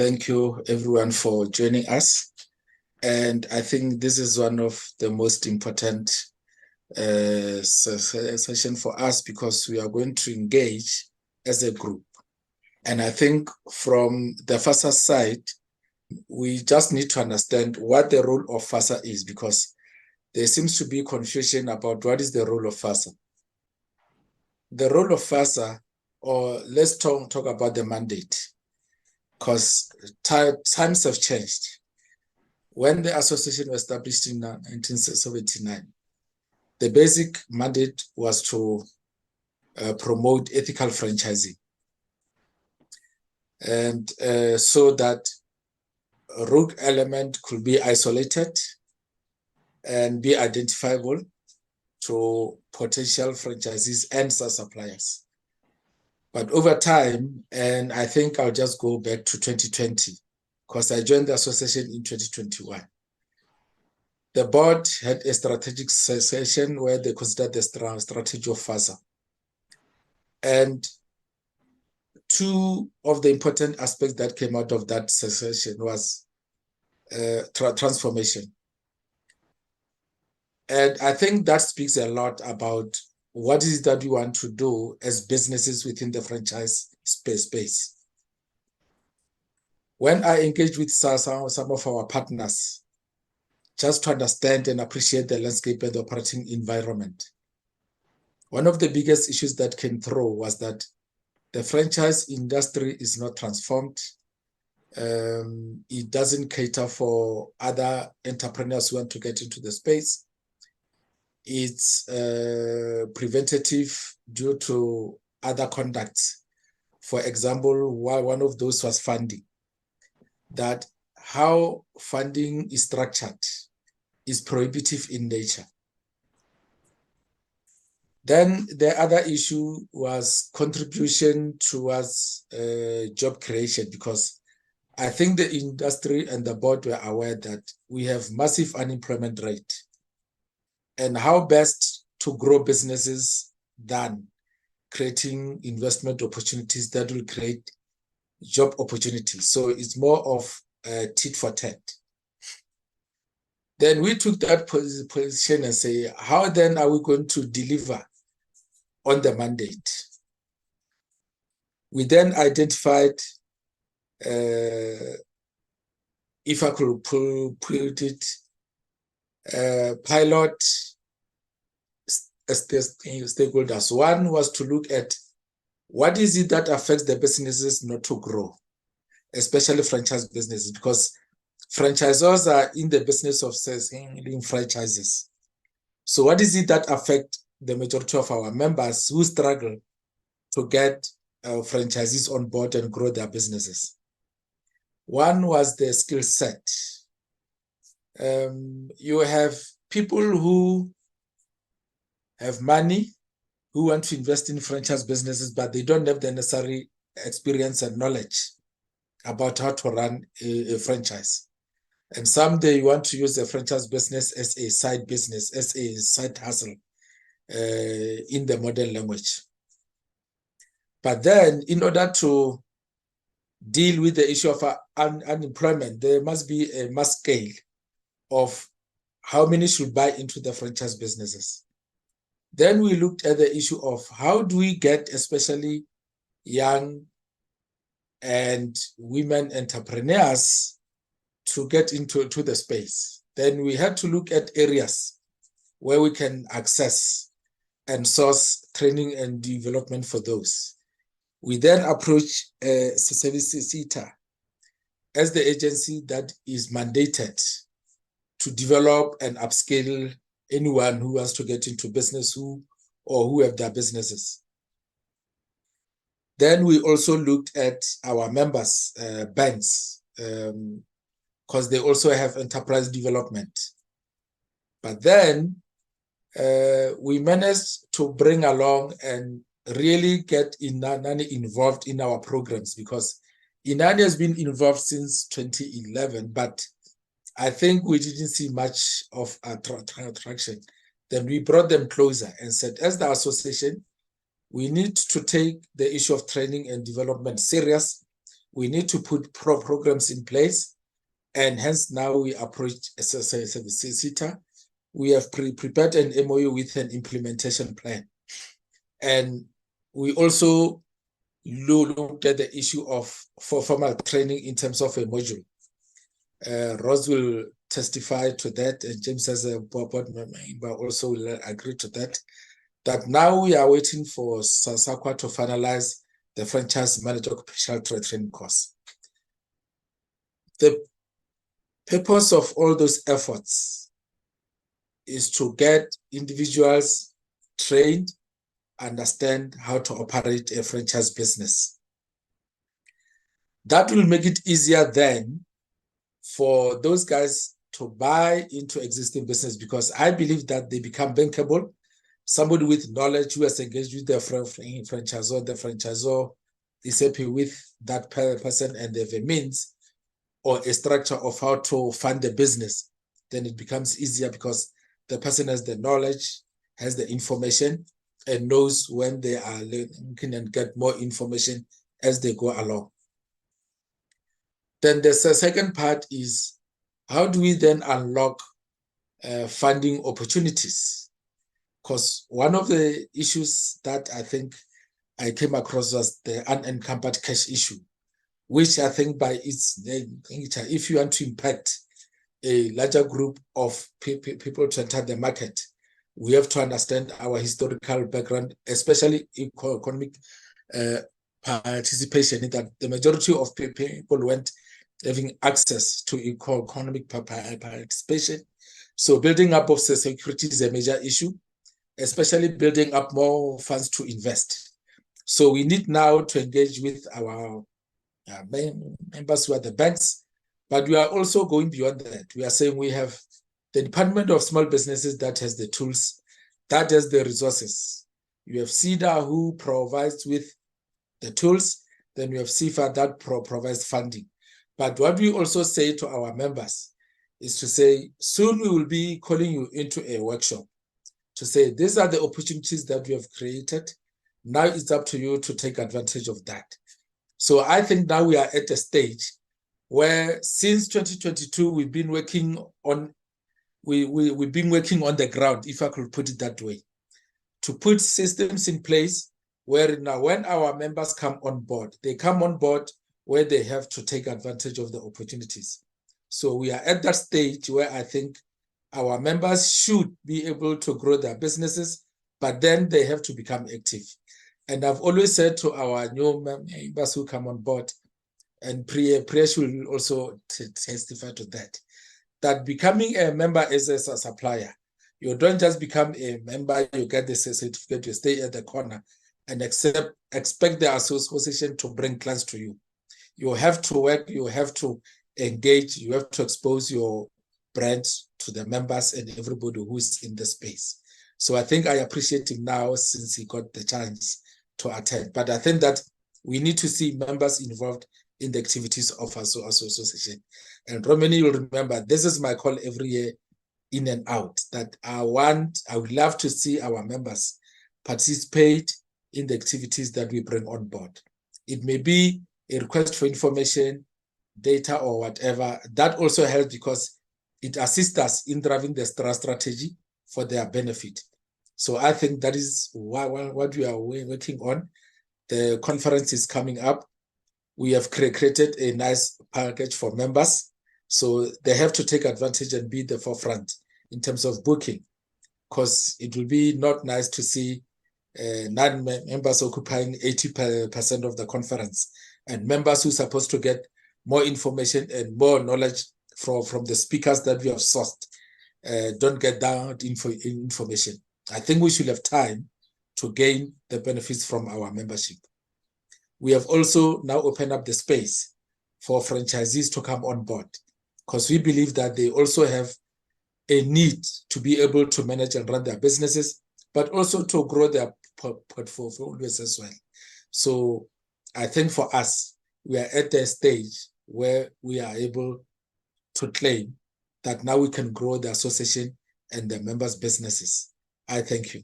Thank you, everyone, for joining us. And I think this is one of the most important session for us because we are going to engage as a group. And I think from the FASA side, we just need to understand what the role of FASA is, because there seems to be confusion about what is the role of FASA. The role of FASA, or let's talk about the mandate, because times have changed. When the association was established in 1979, the basic mandate was to promote ethical franchising, and so that a rogue element could be isolated and be identifiable to potential franchisees and suppliers. But over time, and I think I'll just go back to 2020, because I joined the association in 2021. The board had a strategic session where they considered the strategy of FASA. And two of the important aspects that came out of that session was transformation. And I think that speaks a lot about what is it that we want to do as businesses within the franchise space. When I engage with some of our partners, just to understand and appreciate the landscape and the operating environment, one of the biggest issues that came through was that the franchise industry is not transformed. It doesn't cater for other entrepreneurs who want to get into the space. It's preventative due to other conducts. For example, one of those was funding. That how funding is structured is prohibitive in nature. Then the other issue was contribution towards job creation, because I think the industry and the board were aware that we have massive unemployment rate, and how best to grow businesses than creating investment opportunities that will create job opportunities. So it's more of tit for tat. Then we took that position and say, how then are we going to deliver on the mandate? We then identified, if I could put it, pilot stakeholders. One was to look at what is it that affects the businesses not to grow, especially franchise businesses, because franchisors are in the business of selling franchises. So what is it that affects the majority of our members who struggle to get franchisees on board and grow their businesses? One was the skill set. You have people who have money, who want to invest in franchise businesses, but they don't have the necessary experience and knowledge about how to run a franchise. And someday you want to use a franchise business as a side business, as a side hustle in the modern language. But then in order to deal with the issue of unemployment, there must be a mass scale of how many should buy into the franchise businesses. Then we looked at the issue of how do we get especially young and women entrepreneurs to get into the space. Then we had to look at areas where we can access and source training and development for those. We then approach SETA as the agency that is mandated to develop and upskill anyone who wants to get into business who have their businesses. Then we also looked at our members' banks, because they also have enterprise development. But then we managed to bring along and really get Inani involved in our programs, because Inani has been involved since 2011, but I think we didn't see much of attraction. Then we brought them closer and said, as the association, we need to take the issue of training and development serious, we need to put programs in place, and hence now we approach as a SETA. We have prepared an MOU with an implementation plan. And we also looked at the issue of formal training in terms of a module. Rose will testify to that, and James as a board member also will agree to that. That now we are waiting for SAQA to finalize the franchise manager occupational training course. The purpose of all those efforts is to get individuals trained, understand how to operate a franchise business. That will make it easier then for those guys to buy into existing business, because I believe that they become bankable. Somebody with knowledge who has engaged with the franchisor, the franchisor is happy with that person and they have a means or a structure of how to fund the business, then it becomes easier because the person has the knowledge, has the information, and knows when they are looking and get more information as they go along. Then the second part is, how do we then unlock funding opportunities? Because one of the issues that I think I came across was the unencumbered cash issue, which I think by its nature, if you want to impact a larger group of people to enter the market, we have to understand our historical background, especially economic participation, in that the majority of people went having access to economic participation. So building up of security is a major issue, especially building up more funds to invest. So we need now to engage with our members who are the banks, but we are also going beyond that. We are saying we have the Department of Small Businesses that has the tools, that has the resources. You have CEDA who provides with the tools, then we have CIFA that provides funding. But what we also say to our members is to say, soon we will be calling you into a workshop to say, these are the opportunities that we have created. Now it's up to you to take advantage of that. So I think now we are at a stage where since 2022, we've been working on the ground, if I could put it that way, to put systems in place where now when our members come on board, they come on board where they have to take advantage of the opportunities. So we are at that stage where I think our members should be able to grow their businesses, but then they have to become active. And I've always said to our new members who come on board, and Priya will also testify to that, that becoming a member is a supplier. You don't just become a member, you get the certificate, you stay at the corner and expect the association to bring clients to you. You have to work, you have to engage, you have to expose your brand to the members and everybody who is in the space. So I think I appreciate him now since he got the chance to attend. But I think that we need to see members involved in the activities of our association. And Romani will remember, this is my call every year in and out, that I would love to see our members participate in the activities that we bring on board. It may be a request for information, data, or whatever. That also helps because it assists us in driving the strategy for their benefit. So I think that is what we are working on. The conference is coming up. We have created a nice package for members. So they have to take advantage and be the forefront in terms of booking, because it will be not nice to see non-members occupying 80% of the conference, and members who are supposed to get more information and more knowledge from the speakers that we have sourced don't get that information. I think we should have time to gain the benefits from our membership. We have also now opened up the space for franchisees to come on board, because we believe that they also have a need to be able to manage and run their businesses, but also to grow their portfolios as well. So I think for us, we are at a stage where we are able to claim that now we can grow the association and the members' businesses. I thank you.